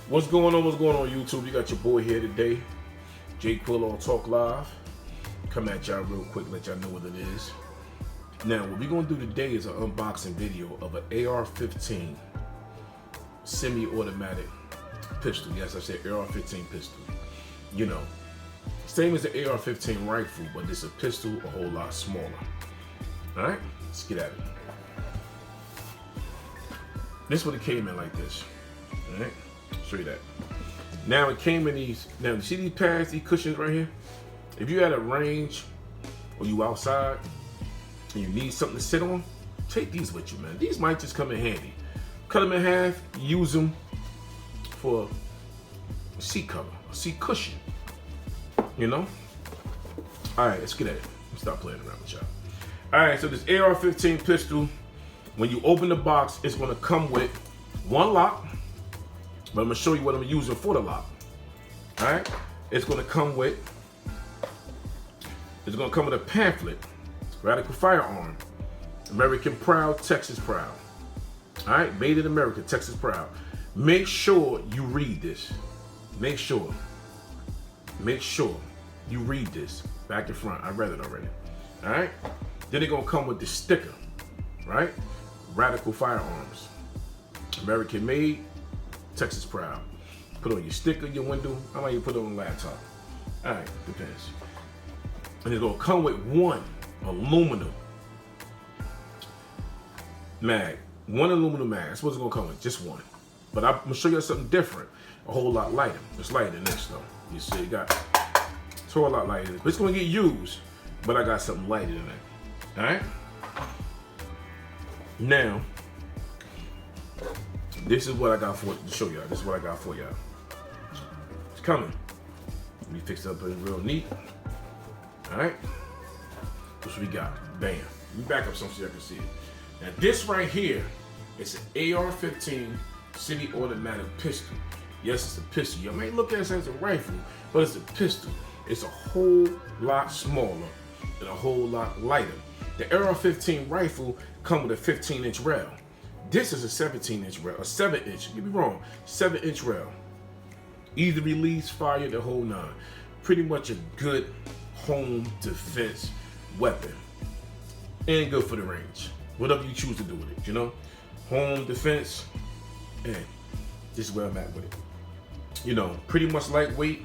What's going on? What's going on, YouTube? You got your boy here today, Jay Quill on Talk Live. Come at y'all real quick, let y'all know what it is. Now, what we're gonna do today is an unboxing video of an AR-15 semi-automatic pistol. Yes, I said AR-15 pistol. You know, same as the AR-15 rifle, but it's a pistol a whole lot smaller. All right, let's get at it. This one came in like this. All right. Show you that. Now it came in these. Now you see these pads, these cushions right here. If you at a range or you outside and you need something to sit on, take these with you, man. These might just come in handy. Cut them in half, use them for a seat cover, a seat cushion. You know. All right, let's get at it. Let's stop playing around with y'all. All right, so this AR-15 pistol, when you open the box, it's gonna come with one lock. But I'm gonna show you what I'm using for the lock. All right, it's gonna come with a pamphlet, Radical Firearm, American Proud, Texas Proud. All right, made in America, Texas Proud. Make sure you read this. Make sure you read this back and front. I read it already. All right, then they're gonna come with the sticker, right? Radical Firearms, American made, Texas Proud. Put on your sticker, your window. I might even put it on the laptop. All right, depends. And it's gonna come with one aluminum mag. One aluminum mag. That's what it's gonna come with, just one. But I'm gonna show you something different, a whole lot lighter. It's lighter than this though. You see, it's a whole lot lighter. But it's gonna get used, but I got something lighter than that. All right? Now, this is what I got to show y'all. This is what I got for y'all. It's coming. Let me fix it up real neat. All right. What we got? Bam. Let me back up some so y'all can see it. Now this right here is an AR-15 semi-automatic pistol. Yes, it's a pistol. You may look at it as a rifle, but it's a pistol. It's a whole lot smaller and a whole lot lighter. The AR-15 rifle comes with a 15-inch rail. This is a 17-inch rail, a 7-inch, get me wrong, 7-inch rail. Easy release, fire, the whole nine. Pretty much a good home defense weapon. And good for the range. Whatever you choose to do with it, you know? Home defense, and this is where I'm at with it. You know, pretty much lightweight,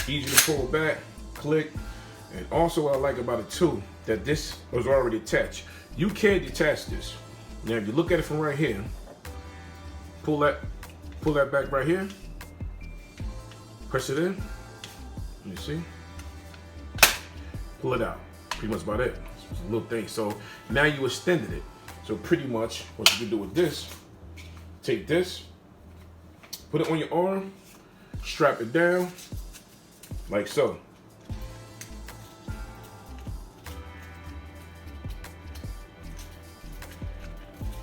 easy to pull back, click. And also what I like about it too, that this was already attached. You can't detach this. Now, if you look at it from right here, pull that back right here, press it in, you see, pull it out. Pretty much about it. It's a little thing. So now you extended it. So pretty much what you can do with this, take this, put it on your arm, strap it down, like so.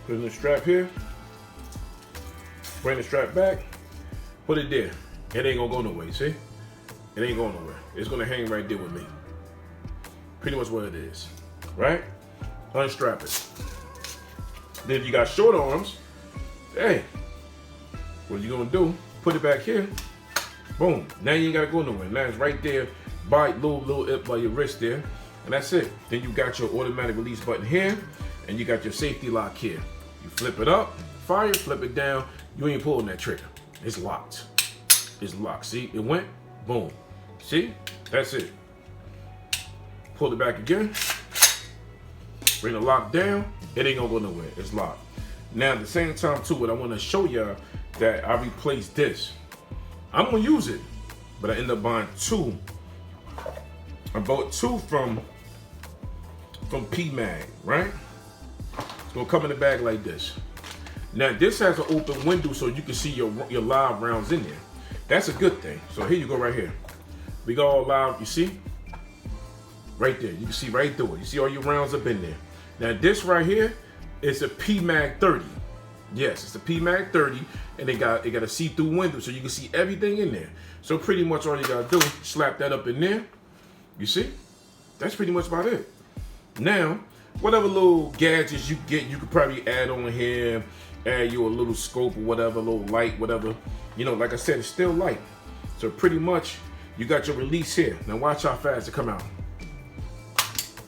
Put the strap here, bring the strap back, put it there. It ain't gonna go nowhere, see? It ain't going nowhere. It's gonna hang right there with me. Pretty much what it is, right? Unstrap it. Then if you got short arms, hey, what you gonna do? Put it back here, boom. Now you ain't gotta go nowhere. Now it's right there, by little up by your wrist there, and that's it. Then you got your automatic release button here, and you got your safety lock here. You flip it up, fire, flip it down. You ain't pulling that trigger. It's locked. It's locked. See, it went, boom. See, that's it. Pull it back again. Bring the lock down. It ain't gonna go nowhere. It's locked. Now, at the same time, too, what I want to show y'all that I replaced this. I'm gonna use it, but I end up buying two. I bought two from P-Mag, right? It's gonna come in the bag like this. Now this has an open window so you can see your live rounds in there. That's a good thing. So here you go right here. We got all live, you see? Right there, you can see right through it. You see all your rounds up in there. Now this right here is a P-Mag 30. Yes, it's a P-Mag 30, and it got a see-through window so you can see everything in there. So pretty much all you gotta do, slap that up in there. You see? That's pretty much about it. Now, whatever little gadgets you get, you could probably add on here. add you a little scope or whatever, a little light, whatever. You know, like I said, it's still light. So pretty much, you got your release here. Now watch how fast it come out.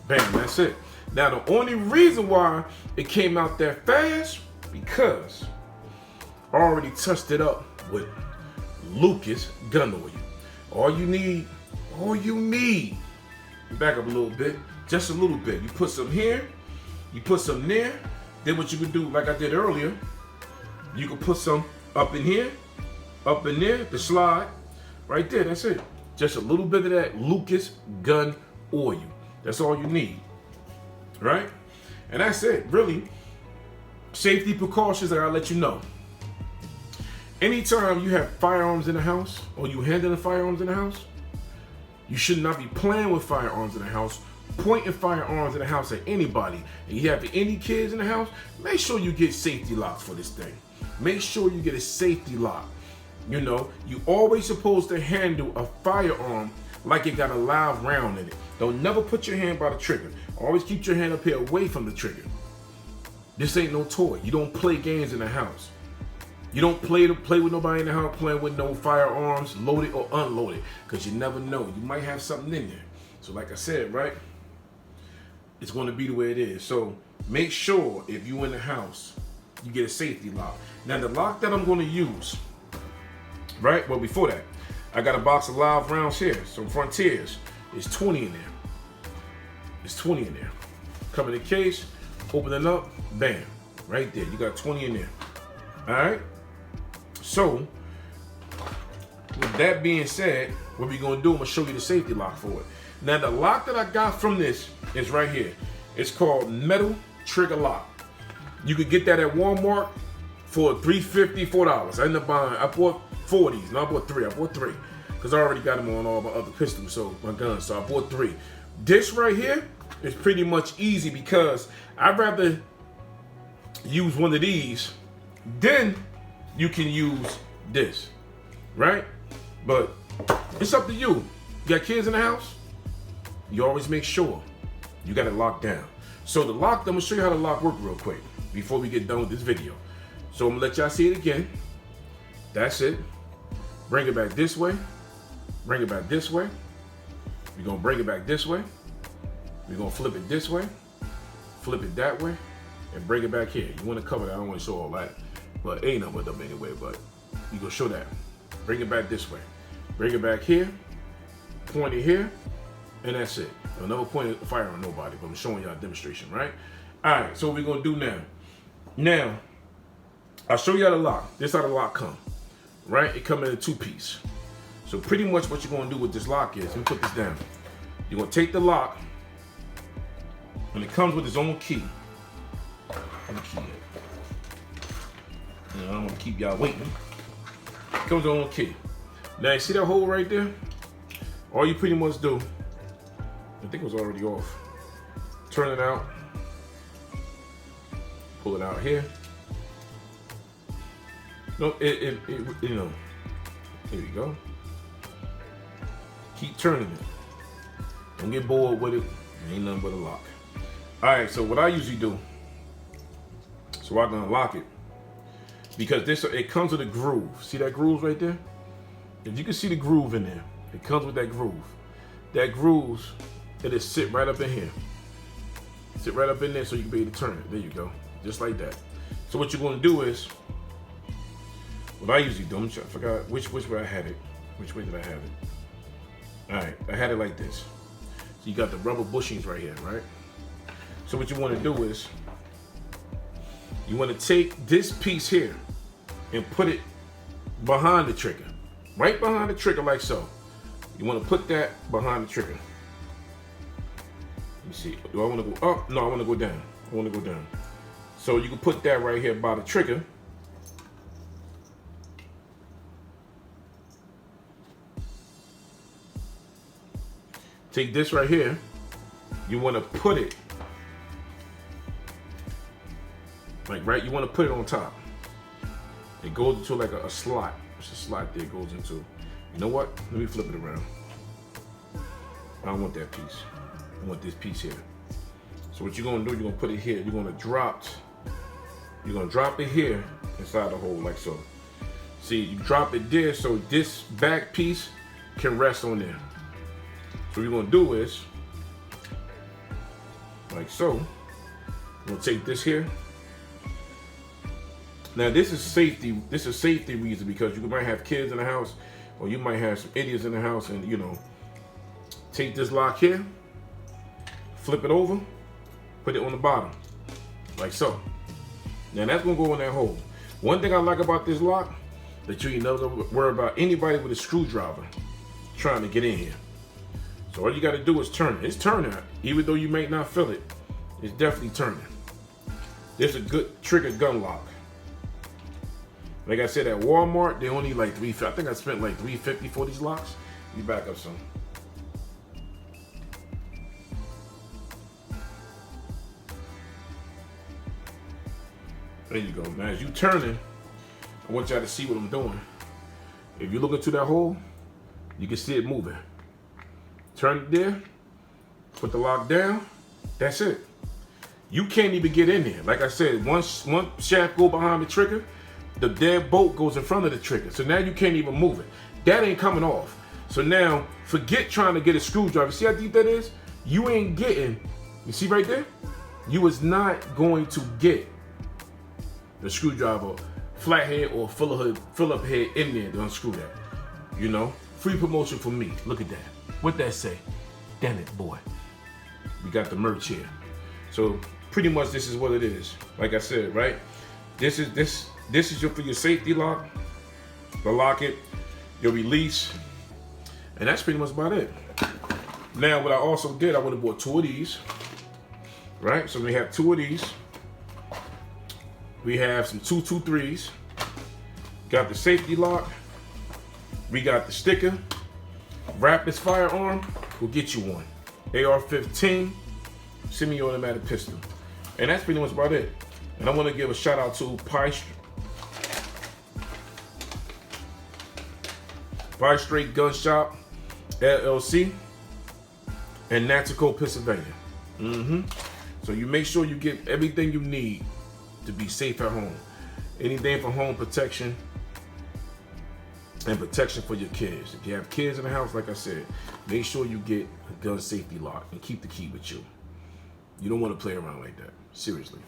Bam, that's it. Now the only reason why it came out that fast, because I already touched it up with Lucas gun oil. All you need, back up a little bit, just a little bit. You put some here, you put some there. Then what you can do, like I did earlier, you can put some up in here, up in there, the slide, right there, that's it. Just a little bit of that Lucas gun oil. That's all you need, right? And that's it, really. Safety precautions, I gotta let you know. Anytime you have firearms in the house, or you handling firearms in the house, you should not be playing with firearms in the house, pointing firearms in the house at anybody. And you have any kids in the house, make sure you get safety locks for this thing. Make sure you get a safety lock. You know, you always supposed to handle a firearm like it got a live round in it. Don't never put your hand by the trigger. Always keep your hand up here away from the trigger. This ain't no toy. You don't play games in the house. You don't play with nobody in the house playing with no firearms, loaded or unloaded, because you never know. You might have something in there. So like I said, right, it's going to be the way it is. So make sure if you in the house, you get a safety lock. Now the lock that I'm going to use, right, well before that, I got a box of live rounds here. Some Frontiers. There's 20 in there. There's 20 in there. Come in the case, open it up, bam, right there. You got 20 in there. All right. So with that being said, what we're gonna do, I'm gonna show you the safety lock for it. Now the lock that I got from this is right here. It's called metal trigger lock. You could get that at Walmart for $3.50, $4. I ended up buying, I bought 40s. No, I bought three because I already got them on all my other pistols, so my guns. So I bought 3. This right here is pretty much easy because I'd rather use one of these, then you can use this, right? But it's up to you. You got kids in the house? You always make sure you got it locked down. So the lock, I'm gonna show you how the lock works real quick before we get done with this video. So I'm gonna let y'all see it again. That's it. Bring it back this way. Bring it back this way. We're gonna bring it back this way. We're gonna flip it this way. Flip it that way. And bring it back here. You wanna cover that, I don't wanna show all that. But ain't nothing with them anyway, but you gonna show that. Bring it back this way. Bring it back here. Point it here. And that's it. I'll never point a fire on nobody, but I'm showing y'all a demonstration, right? All right, so what we're gonna do now. Now, I'll show you how the lock. This is how the lock come, right? It come in a 2-piece. So pretty much what you're gonna do with this lock is, let me put this down. You're gonna take the lock, and it comes with its own key. Where's the key at? I don't wanna keep y'all waiting. It comes with its own key. Now you see that hole right there? All you pretty much do, I think it was already off. Turn it out. Pull it out here. No, you know, here we go. Keep turning it. Don't get bored with it. It ain't nothing but a lock. All right, so what I usually do, so I'm gonna lock it, because this, it comes with a groove. See that groove right there? If you can see the groove in there, it comes with that groove. That grooves, it'll sit right up in here. Sit right up in there so you can be able to turn it. There you go, just like that. So what you're gonna do is, what I usually do, I forgot which way I had it. Which way did I have it? All right, I had it like this. So you got the rubber bushings right here, right? So what you want to do is, you want to take this piece here and put it behind the trigger. Right behind the trigger like so. You want to put that behind the trigger. Let me see, do I want to go up? No, I want to go down. I want to go down. So you can put that right here by the trigger. Take this right here, you want to put it, like right, you want to put it on top. It goes into like a slot. There's a slot there it goes into. You know what? Let me flip it around. I don't want that piece. I want this piece here. So what you're going to do, you're going to put it here. You're going to drop You're gonna drop it here inside the hole like so. See, you drop it there so this back piece can rest on there. So what you're gonna do is, like so, I'm gonna take this here. Now this is safety. This is safety reason because you might have kids in the house, or you might have some idiots in the house, and you know, take this lock here, flip it over, put it on the bottom, like so. Now that's gonna go in that hole. One thing I like about this lock, that you ain't never worry about anybody with a screwdriver trying to get in here. So all you gotta do is turn it. It's turning, even though you may not feel it. It's definitely turning. This is a good trigger gun lock. Like I said, at Walmart, they only like $350. I think I spent like $350 for these locks. You back up some. There you go. Now as you turning, I want y'all to see what I'm doing. If you look into that hole, you can see it moving. Turn it there, put the lock down, that's it. You can't even get in there. Like I said, once one shaft go behind the trigger, the dead bolt goes in front of the trigger. So now you can't even move it. That ain't coming off. So now, forget trying to get a screwdriver. See how deep that is? You ain't getting, you see right there? You is not going to get the screwdriver flathead or fill up head in there to unscrew that. You know, free promotion for me. Look at that. What that say? Damn it, boy. We got the merch here. So pretty much this is what it is. Like I said, right? This is for your safety lock. The lock it, your release, and that's pretty much about it. Now what I also did, I would have bought 2 of these. Right? So we have 2 of these. We have some 223s. Got the safety lock. We got the sticker. Radical Firearm will get you one. AR-15 semi-automatic pistol. And that's pretty much about it. And I want to give a shout out to PIESTRAKE'S Gun Shop, LLC, in Nanticoke, Pennsylvania. So you make sure you get everything you need to be safe at home. Anything for home protection and protection for your kids. If you have kids in the house, like I said, make sure you get a gun safety lock and keep the key with you. You don't want to play around like that, seriously.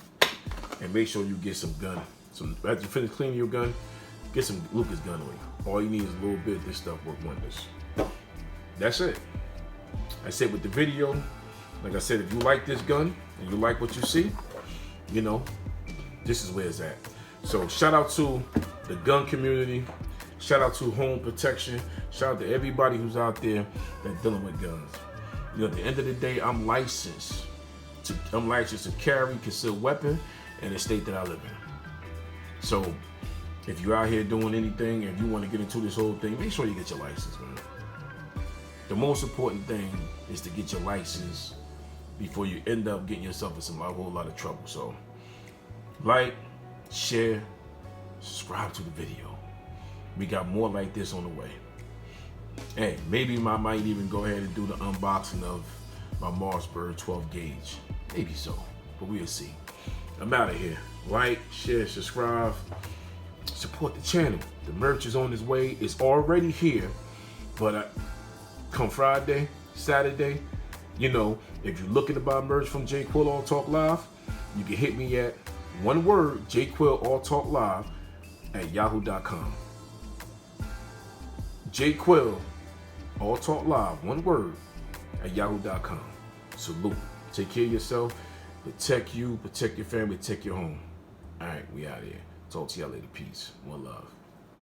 And make sure you get some gun. After you finish cleaning your gun, get some Lucas gun on you. All you need is a little bit of this stuff work wonders. That's it. I said with the video, like I said, if you like this gun and you like what you see, you know, this is where it's at. So shout out to the gun community. Shout out to home protection. Shout out to everybody who's out there that's dealing with guns. You know, at the end of the day, I'm licensed to carry concealed weapon in the state that I live in. So if you're out here doing anything and you want to get into this whole thing, make sure you get your license, man. The most important thing is to get your license before you end up getting yourself in a whole lot of trouble. So like, share, subscribe to the video. We got more like this on the way. Hey, maybe I might even go ahead and do the unboxing of my Mossberg 12 gauge. Maybe so, but we'll see. I'm out of here. Like, share, subscribe, support the channel. The merch is on its way. It's already here, but come Friday, Saturday, you know, if you're looking to buy merch from J Quill All Talk Live, you can hit me at one word, jquill all talk live at yahoo.com. jquill all talk live, one word, at yahoo.com. Salute. Take care of yourself. Protect you, protect your family, protect your home. All right, we out here. Talk to y'all later. Peace. One love.